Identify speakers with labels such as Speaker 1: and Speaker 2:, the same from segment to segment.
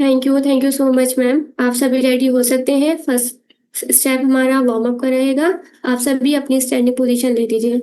Speaker 1: Thank you so much ma'am. आप सभी ready हो सकते हैं। फर्स्ट स्टेप हमारा वार्म अप का रहेगा। आप सभी अपनी स्टैंडिंग पोजीशन ले लीजिए।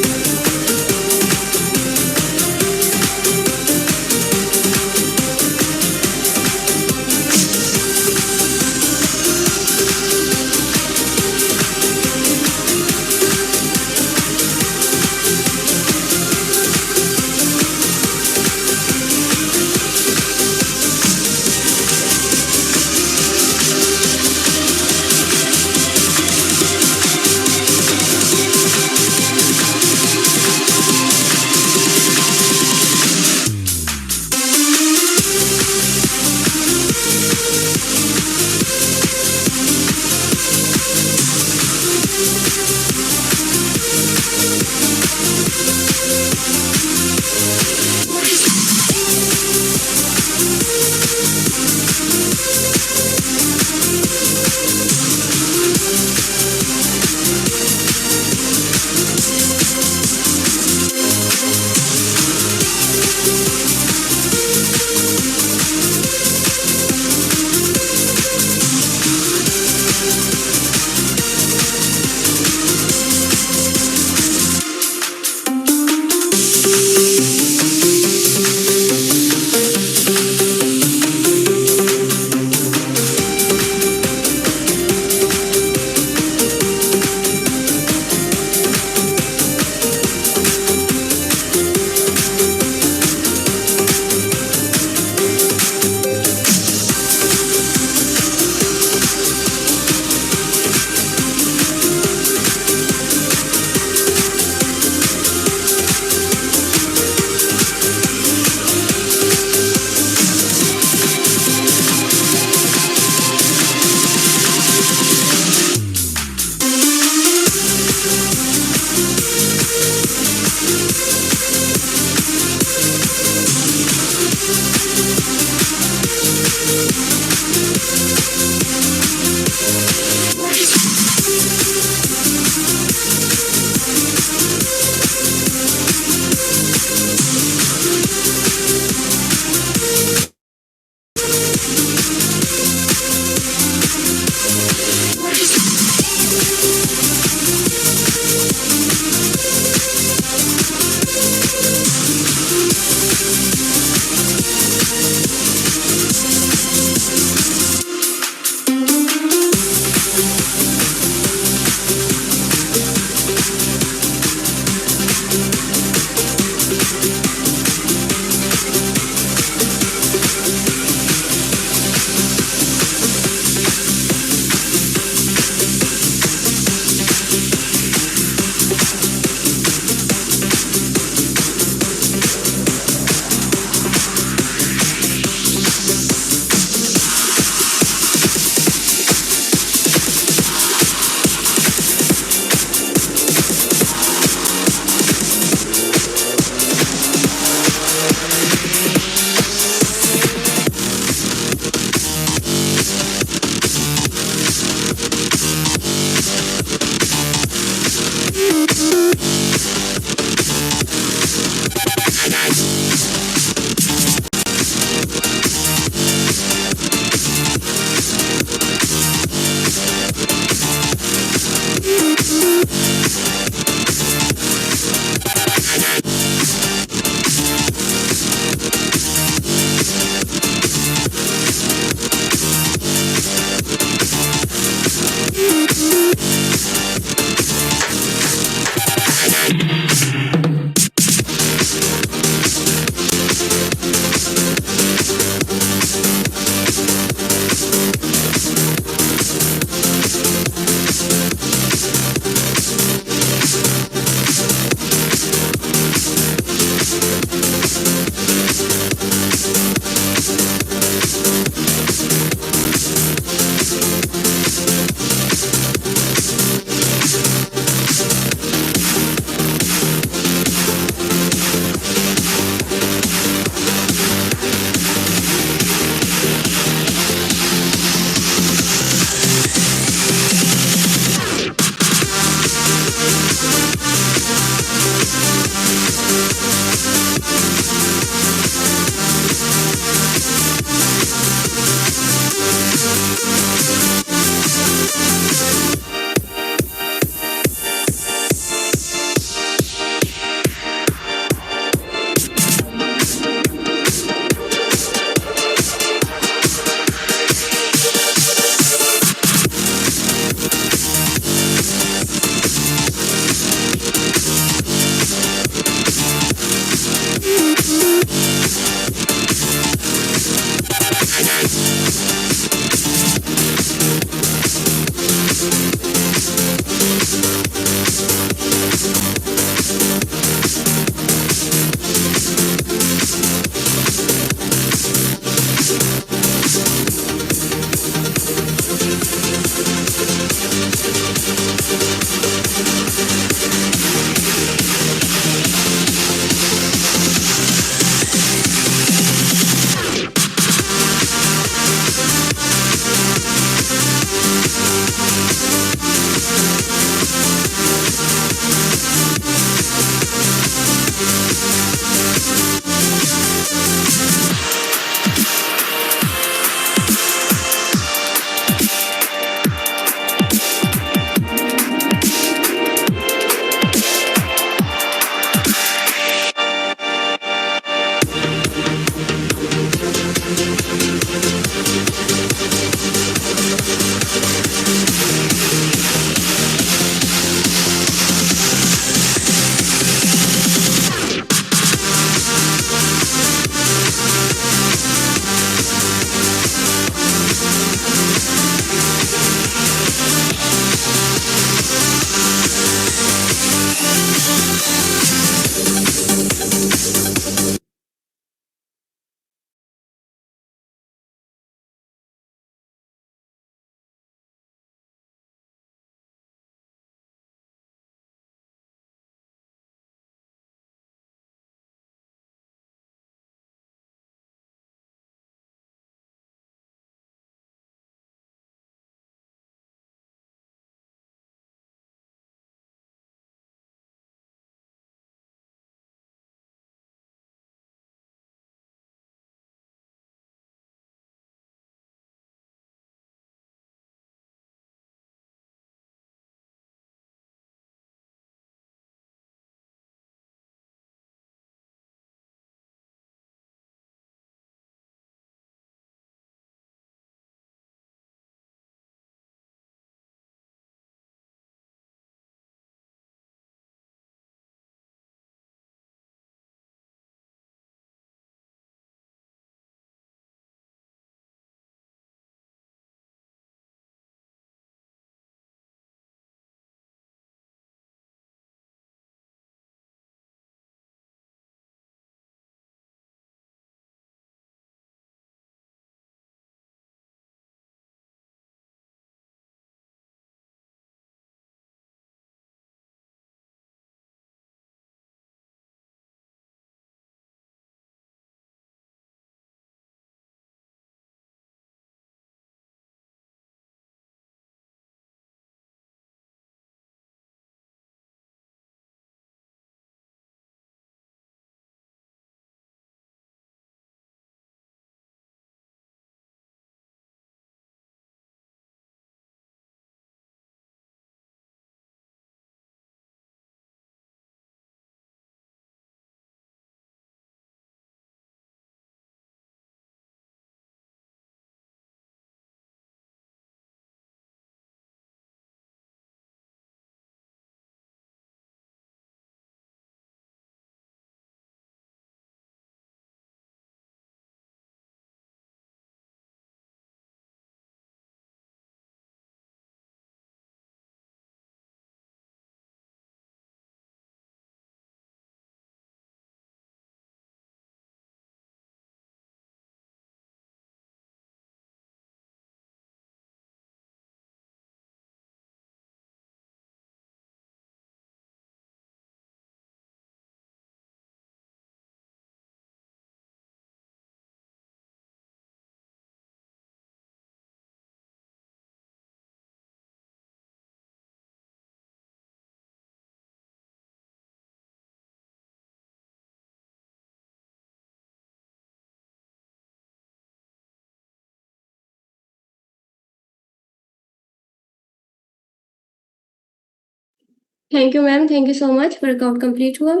Speaker 1: Thank you ma'am, thank you so much. Workout complete हुआ।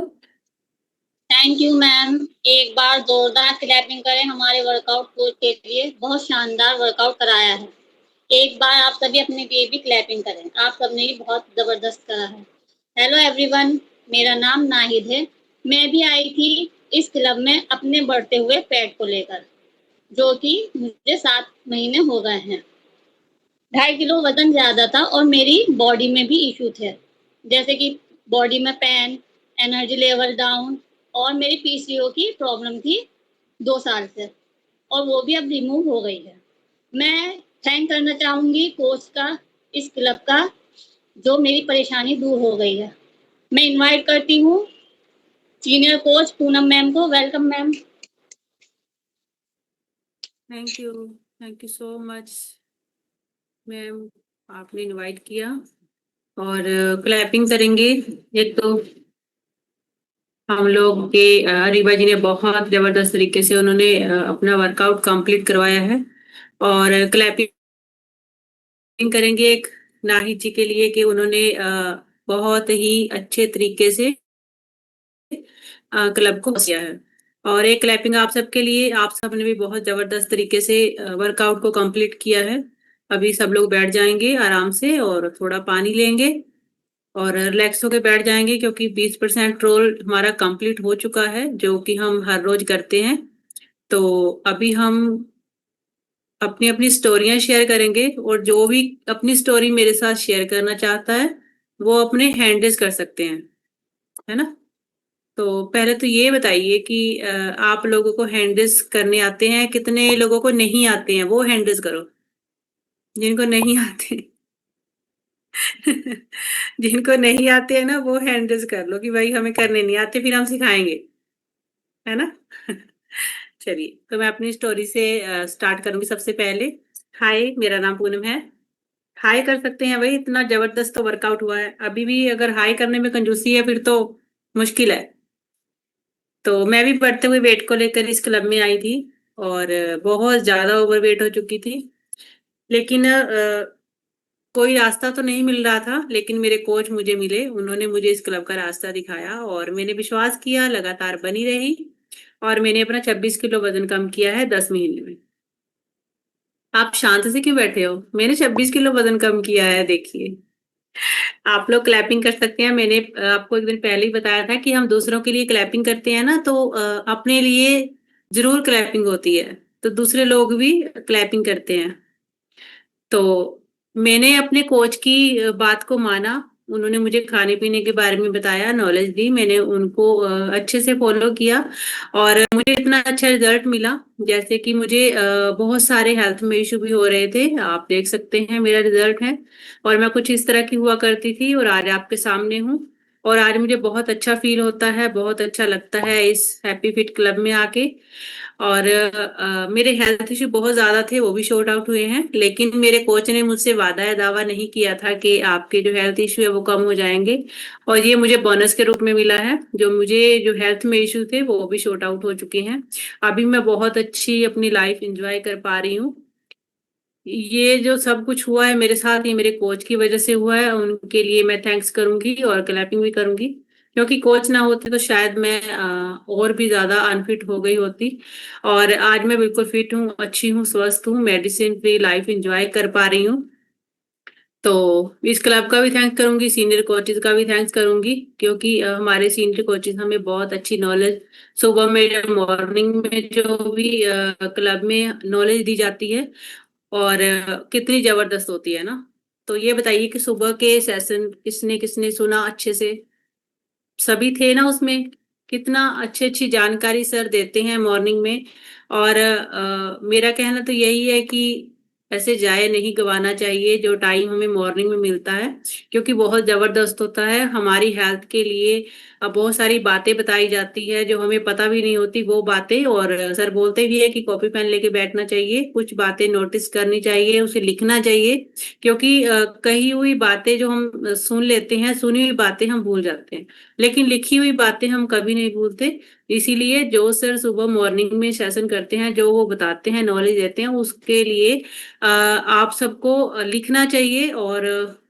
Speaker 2: Thank you ma'am. एक बार जोरदार क्लैपिंग करें हमारे वर्कआउट कोच के लिए, बहुत शानदार वर्कआउट कराया है। एक बार आप सभी अपने लिए भी क्लैपिंग करें, आप सबने भी बहुत जबरदस्त करा है। हेलो एवरीवन, मेरा नाम नाहिद है। मैं भी आई थी इस क्लब में अपने बढ़ते हुए पेट को लेकर, जो कि मुझे 7 महीने हो गए हैं। 2.5 किलो वजन ज्यादा था और मेरी बॉडी में भी इशू थे, जैसे कि बॉडी में पेन, एनर्जी लेवल डाउन, और मेरी पीसीओ की प्रॉब्लम थी 2 साल से, और वो भी अब रिमूव हो गई है। मैं थैंक करना चाहूंगी कोच का, इस क्लब का, जो मेरी परेशानी दूर हो गई है। मैं इनवाइट करती हूँ सीनियर कोच पूनम मैम को। Welcome ma'am.
Speaker 3: Thank you so much ma'am, आपने इनवाइट किया। और क्लैपिंग करेंगे। एक तो हम लोग के अरीबा जी ने बहुत जबरदस्त तरीके से उन्होंने अपना वर्कआउट कंप्लीट करवाया है। और क्लैपिंग करेंगे एक नाहिद जी के लिए कि उन्होंने बहुत ही अच्छे तरीके से क्लब को किया है। और एक क्लैपिंग आप सबके लिए, आप सबने भी बहुत जबरदस्त तरीके से वर्कआउट को कंप्लीट किया है। अभी सब लोग बैठ जाएंगे आराम से और थोड़ा पानी लेंगे और रिलैक्स होके बैठ जाएंगे, क्योंकि 20% रोल हमारा कंप्लीट हो चुका है जो कि हम हर रोज करते हैं। तो अभी हम अपनी अपनी स्टोरियां शेयर करेंगे, और जो भी अपनी स्टोरी मेरे साथ शेयर करना चाहता है वो अपने हैंड रेज कर सकते हैं, है ना। तो पहले तो ये बताइए कि आप लोगों को हैंड रेज करने आते हैं, कितने लोगों को नहीं आते हैं, वो हैंड रेज करो। जिनको नहीं आते जिनको नहीं आते हैं ना, वो हैंड रेज कर लो कि भाई हमें करने नहीं आते, फिर हम सिखाएंगे, है ना। चलिए, तो मैं अपनी स्टोरी से स्टार्ट करूंगी। सबसे पहले, हाय, मेरा नाम पूनम है। हाय कर सकते हैं भाई, इतना जबरदस्त तो वर्कआउट हुआ है। अभी भी अगर हाय करने में कंजूसी है फिर तो मुश्किल है। तो मैं भी बढ़ते हुए वेट को लेकर इस क्लब में आई थी, और बहुत ज्यादा ओवरवेट हो चुकी थी। लेकिन कोई रास्ता तो नहीं मिल रहा था, लेकिन मेरे कोच मुझे मिले, उन्होंने मुझे इस क्लब का रास्ता दिखाया और मैंने विश्वास किया, लगातार बनी रही, और मैंने अपना 26 किलो वजन कम किया है 10 महीने में। आप शांत से क्यों बैठे हो? मैंने 26 किलो वजन कम किया है, देखिए। आप लोग क्लैपिंग कर सकते हैं। मैंने आपको एक दिन पहले ही बताया था कि हम दूसरों के लिए क्लैपिंग करते हैं ना, तो अपने लिए जरूर क्लैपिंग होती है, तो दूसरे लोग भी क्लैपिंग करते हैं। तो मैंने अपने कोच की बात को माना। उन्होंने मुझे खाने पीने के बारे में बताया, नॉलेज दी, मैंने उनको अच्छे से फॉलो किया, और मुझे इतना अच्छा रिजल्ट मिला। जैसे कि मुझे बहुत सारे हेल्थ में इशू भी हो रहे थे, आप देख सकते हैं मेरा रिजल्ट है। और मैं कुछ इस तरह की हुआ करती थी, और आज आपके सामने हूँ। और आज मुझे बहुत अच्छा फील होता है, बहुत अच्छा लगता है इस हैप्पी फिट क्लब में आके। और मेरे हेल्थ इश्यू बहुत ज्यादा थे, वो भी शॉर्ट आउट हुए हैं। लेकिन मेरे कोच ने मुझसे वादा या दावा नहीं किया था कि आपके जो हेल्थ इश्यू है वो कम हो जाएंगे, और ये मुझे बोनस के रूप में मिला है। जो मुझे जो हेल्थ में इश्यू थे वो भी शॉर्ट आउट हो चुके हैं। अभी मैं बहुत अच्छी अपनी लाइफ एंजॉय कर पा रही हूँ। ये जो सब कुछ हुआ है मेरे साथ, ये मेरे कोच की वजह से हुआ है। उनके लिए मैं थैंक्स करूंगी और क्लैपिंग भी करूंगी, क्योंकि कोच ना होते तो शायद मैं और भी ज्यादा अनफिट हो गई होती। और आज मैं बिल्कुल फिट हूँ, अच्छी हूँ, स्वस्थ हूँ, मेडिसिन फ्री लाइफ एंजॉय कर पा रही हूँ। तो इस क्लब का भी थैंक्स करूंगी, सीनियर कोचेज का भी थैंक्स करूंगी, क्योंकि हमारे सीनियर कोचेज हमें बहुत अच्छी नॉलेज, सुबह में मॉर्निंग में जो भी क्लब में नॉलेज दी जाती है, और कितनी जबरदस्त होती है ना। तो ये बताइए कि सुबह के सेशन किसने किसने सुना अच्छे से? सभी थे ना उसमें? कितना अच्छी अच्छी जानकारी सर देते हैं मॉर्निंग में। और मेरा कहना तो यही है कि ऐसे जाए नहीं गवाना चाहिए जो टाइम हमें मॉर्निंग में मिलता है, क्योंकि बहुत जबरदस्त होता है हमारी हेल्थ के लिए। बहुत सारी बातें बताई जाती है जो हमें पता भी नहीं होती वो बातें, और सर बोलते भी है कि कॉपी पेन लेके बैठना चाहिए, कुछ बातें नोटिस करनी चाहिए, उसे लिखना चाहिए। क्योंकि कही हुई बातें जो हम सुन लेते हैं, सुनी हुई बातें हम भूल जाते हैं, लेकिन लिखी हुई बातें हम कभी नहीं भूलते। इसीलिए जो सर सुबह मॉर्निंग में सेशन करते हैं, जो वो बताते हैं, नॉलेज देते हैं, उसके लिए आप सबको लिखना चाहिए। और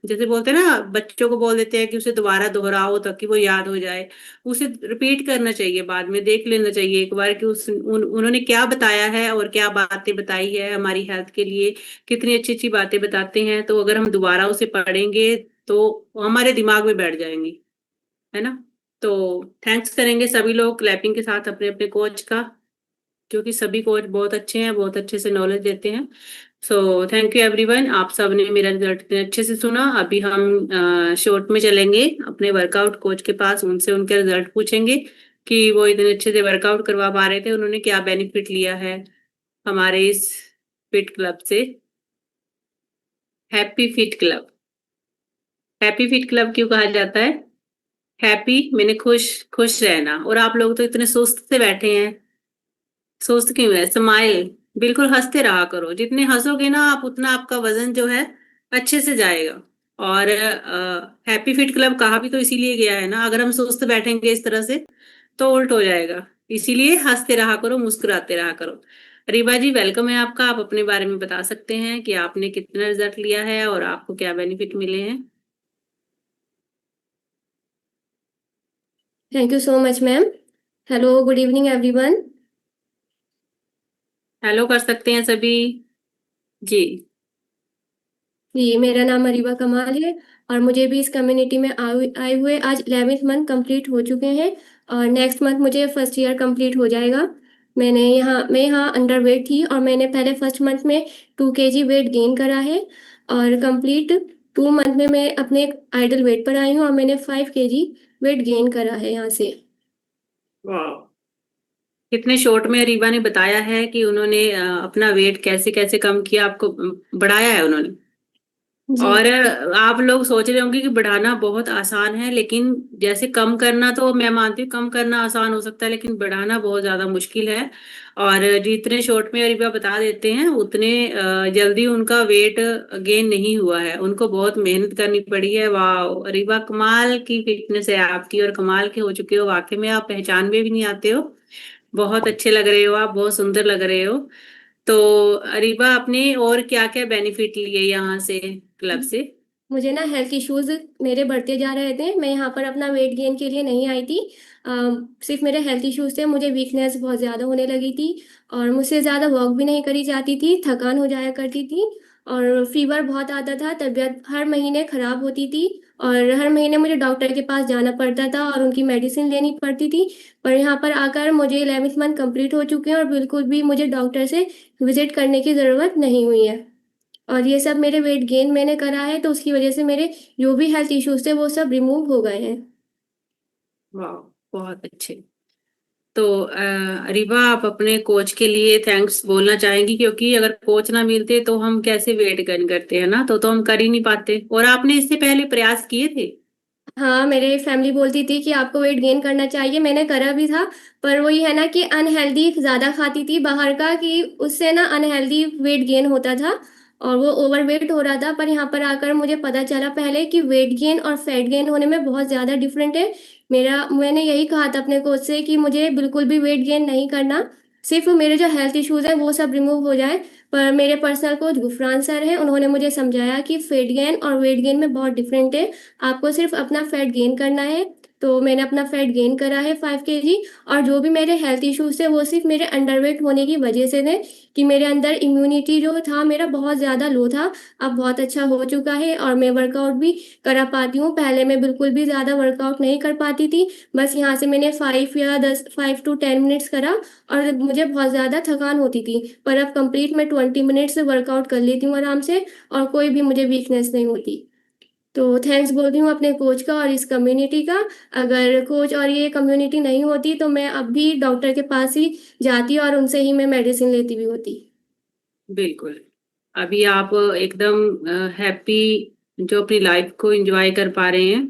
Speaker 3: जैसे बोलते हैं ना, बच्चों को बोल देते हैं कि उसे दोबारा दोहराओ ताकि वो याद हो जाए, उसे रिपीट करना चाहिए, बाद में देख लेना चाहिए एक बार कि उन्होंने क्या बताया है और क्या बातें बताई है हमारी हेल्थ के लिए, कितनी अच्छी अच्छी बातें बताते हैं। तो अगर हम दोबारा उसे पढ़ेंगे तो हमारे दिमाग में बैठ जाएंगी, है ना। तो थैंक्स करेंगे सभी लोग क्लैपिंग के साथ अपने अपने कोच का, क्योंकि सभी कोच बहुत अच्छे हैं, बहुत अच्छे से नॉलेज देते हैं। सो थैंक यू एवरीवन, आप सब ने मेरा रिजल्ट इतने अच्छे से सुना। अभी हम शॉर्ट में चलेंगे अपने वर्कआउट कोच के पास, उनसे उनके रिजल्ट पूछेंगे कि वो इतने अच्छे से वर्कआउट करवा पा रहे थे, उन्होंने क्या बेनिफिट लिया है हमारे इस फिट क्लब से। Happy fit club, happy fit club क्यों कहा जाता है? हैप्पी मैंने खुश, खुश रहना। और आप लोग तो इतने सुस्त से बैठे हैं, सुस्त क्यों है? स्माइल, बिल्कुल हंसते रहा करो। जितने हंसोगे ना आप, उतना आपका वजन जो है अच्छे से जाएगा। और हैप्पी फिट क्लब कहा भी तो इसीलिए गया है ना, अगर हम सुस्त बैठेंगे इस तरह से तो उल्ट हो जाएगा। इसीलिए हंसते रहा करो, मुस्कुराते रहा करो। रीबा जी वेलकम है आपका, आप अपने बारे में बता सकते हैं कि आपने कितना रिजल्ट लिया है और आपको क्या बेनिफिट मिले हैं।
Speaker 1: Thank you so much ma'am. Hello, good evening everyone.
Speaker 3: Hello कर सकते हैं सभी जी।
Speaker 1: जी, मेरा नाम अरीबा कमाल है और मुझे भी इस कम्युनिटी में आए हुए आज 11th मंथ कंप्लीट हो चुके हैं और नेक्स्ट मंथ मुझे फर्स्ट ईयर कंप्लीट हो जाएगा। मैं यहाँ अंडर वेट थी और मैंने पहले फर्स्ट मंथ में 2 kg वेट गेन करा है और कंप्लीट 2 मंथ में मैं अपने आइडल वेट पर आई हूँ और मैंने 5 kg वेट गेन करा है यहाँ से।
Speaker 3: वाह, कितने शॉर्ट में रीबा ने बताया है कि उन्होंने अपना वेट कैसे कैसे कम किया, आपको बढ़ाया है उन्होंने।
Speaker 1: जी।
Speaker 3: और आप लोग सोच रहे होंगे कि बढ़ाना बहुत आसान है, लेकिन जैसे कम करना तो मैं मानती हूँ कम करना आसान हो सकता है, लेकिन बढ़ाना बहुत ज्यादा मुश्किल है। और जितने शॉर्ट में रीबा बता देते हैं उतने जल्दी उनका वेट गेन नहीं हुआ है, उनको बहुत मेहनत करनी पड़ी है। वाह रीबा, कमाल की फिटनेस है आपकी और कमाल के हो चुके हो, वाकई में आप पहचान में भी नहीं आते हो। बहुत अच्छे लग रहे हो आप, बहुत सुंदर लग रहे हो। तो अरीबा, आपने और क्या क्या बेनिफिट लिए यहाँ से, क्लब से?
Speaker 1: मुझे ना हेल्थ इश्यूज मेरे बढ़ते जा रहे थे। मैं यहाँ पर अपना वेट गेन के लिए नहीं आई थी। सिर्फ मेरे हेल्थ इश्यूज थे। मुझे वीकनेस बहुत ज़्यादा होने लगी थी और मुझसे ज़्यादा वॉक भी नहीं करी जाती थी, थकान हो जाया करती थी और फीवर बहुत आता था। तबीयत हर महीने ख़राब होती थी और हर महीने मुझे डॉक्टर के पास जाना पड़ता था और उनकी मेडिसिन लेनी पड़ती थी। पर यहाँ पर आकर मुझे 11th मंथ कंप्लीट हो चुके हैं और बिल्कुल भी मुझे डॉक्टर से विजिट करने की ज़रूरत नहीं हुई है। और ये सब मेरे वेट गेन मैंने करा है तो उसकी वजह से मेरे जो भी हेल्थ इश्यूज थे वो सब रिमूव हो गए हैं।
Speaker 3: वाह, बहुत अच्छे। तो अरीबा, आप अपने कोच के लिए थैंक्स बोलना चाहेंगी, क्योंकि अगर कोच ना मिलते तो हम कैसे वेट गेन करते हैं ना, तो हम कर ही नहीं पाते। और आपने इससे पहले प्रयास किए थे?
Speaker 1: हाँ, मेरे फैमिली बोलती थी कि आपको वेट गेन करना चाहिए, मैंने करा भी था। पर वही है ना कि अनहेल्दी ज़्यादा खाती थी बाहर का, कि उससे ना अनहेल्दी वेट गेन होता था और वो ओवर वेट हो रहा था। पर यहाँ पर आकर मुझे पता चला पहले कि वेट गेन और फैट गेन होने में बहुत ज़्यादा डिफरेंट है। मैंने यही कहा था अपने कोच से कि मुझे बिल्कुल भी वेट गेन नहीं करना, सिर्फ मेरे जो हेल्थ इश्यूज हैं वो सब रिमूव हो जाए। पर मेरे पर्सनल कोच गुफरान सर हैं, उन्होंने मुझे समझाया कि फैट गेन और वेट गेन में बहुत डिफरेंट है, आपको सिर्फ अपना फैट गेन करना है। तो मैंने अपना फैट गेन करा है 5 kg। और जो भी मेरे हेल्थ इश्यूज थे वो सिर्फ मेरे अंडरवेट होने की वजह से थे, कि मेरे अंदर इम्यूनिटी जो था मेरा बहुत ज़्यादा लो था। अब बहुत अच्छा हो चुका है और मैं वर्कआउट भी करा पाती हूँ। पहले मैं बिल्कुल भी ज़्यादा वर्कआउट नहीं कर पाती थी, बस यहाँ से मैंने 5 to 10 मिनट्स करा और मुझे बहुत ज़्यादा थकान होती थी। पर अब कंप्लीट मैं 20 मिनट्स वर्कआउट कर लेती हूँ आराम से और कोई भी मुझे वीकनेस नहीं होती। तो थैंक्स बोल रही हूँ अपने कोच का और इस कम्युनिटी का। अगर कोच और ये कम्युनिटी नहीं होती तो मैं अब भी डॉक्टर के पास ही जाती और उनसे ही मैं मेडिसिन लेती भी होती।
Speaker 3: बिल्कुल। अभी आप एकदम हैप्पी जो अपनी लाइफ को एंजॉय कर पा रहे हैं,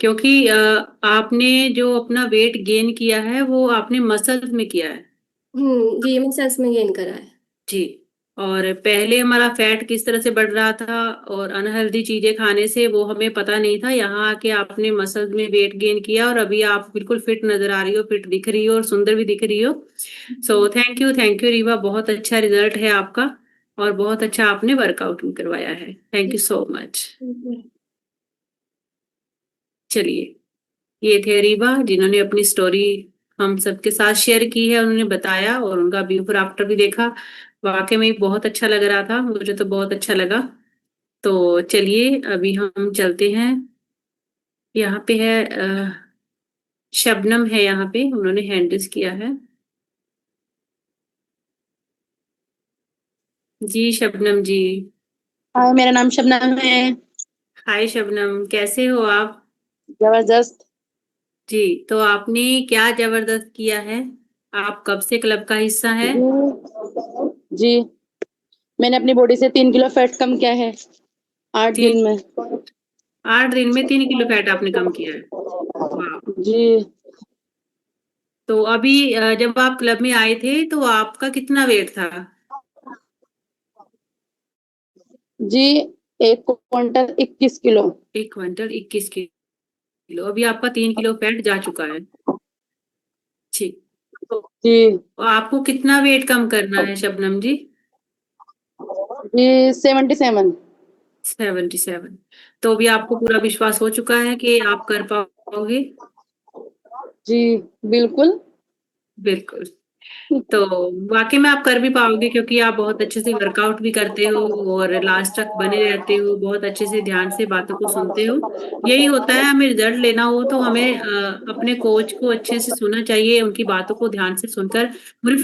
Speaker 3: क्योंकि आपने जो अपना वेट गेन किया है वो आपने मसल्स में किया है।
Speaker 1: जी, मैं सच में गेन करा है।
Speaker 3: जी। और पहले हमारा फैट किस तरह से बढ़ रहा था और अनहेल्दी चीजें खाने से वो हमें पता नहीं था। यहाँ आके आपने मसल्स में वेट गेन किया और अभी आप बिल्कुल फिट नजर आ रही हो, फिट दिख रही हो और सुंदर भी दिख रही हो। सो थैंक यू रीवा, बहुत अच्छा रिजल्ट है आपका और बहुत अच्छा आपने वर्कआउट भी करवाया है। Thank you so much. चलिए, ये थे रीवा जिन्होंने अपनी स्टोरी हम सबके साथ शेयर की है, उन्होंने बताया और उनका बिफोर आफ्टर भी देखा। वाकई में बहुत अच्छा लग रहा था, मुझे तो बहुत अच्छा लगा। तो चलिए अभी हम चलते हैं। यहाँ पे है शबनम है, यहाँ पे उन्होंने हैंड रेज किया है। जी शबनम जी।
Speaker 4: हाँ, मेरा नाम शबनम है।
Speaker 3: हाय शबनम, कैसे हो आप?
Speaker 4: जबरदस्त।
Speaker 3: जी, तो आपने क्या जबरदस्त किया है? आप कब से क्लब का हिस्सा है?
Speaker 4: जी, मैंने अपनी बॉडी से 3 किलो फैट कम किया है 8 दिन में।
Speaker 3: 8 दिन में 3 किलो फैट आपने कम किया है? वाह।
Speaker 4: जी
Speaker 3: तो अभी जब आप क्लब में आए थे तो आपका कितना वेट था?
Speaker 4: जी, 1 क्विंटल 21 किलो।
Speaker 3: 1 quintal 21 kilo. अभी आपका 3 किलो फैट जा चुका है। ठीक।
Speaker 4: जी
Speaker 3: तो आपको कितना वेट कम करना है शबनम जी?
Speaker 4: जी 77।
Speaker 3: 77। तो अभी आपको पूरा विश्वास हो चुका है कि आप कर पाओगे?
Speaker 4: जी बिल्कुल।
Speaker 3: बिल्कुल। तो वाकई में आप कर भी पाओगे क्योंकि आप बहुत अच्छे से वर्कआउट भी करते हो और लास्ट तक बने रहते हो, बहुत अच्छे से ध्यान से बातों को सुनते हो। यही होता है, हमें रिजल्ट लेना हो तो हमें अपने कोच को अच्छे से सुनना चाहिए, उनकी बातों को ध्यान से सुनकर पूरी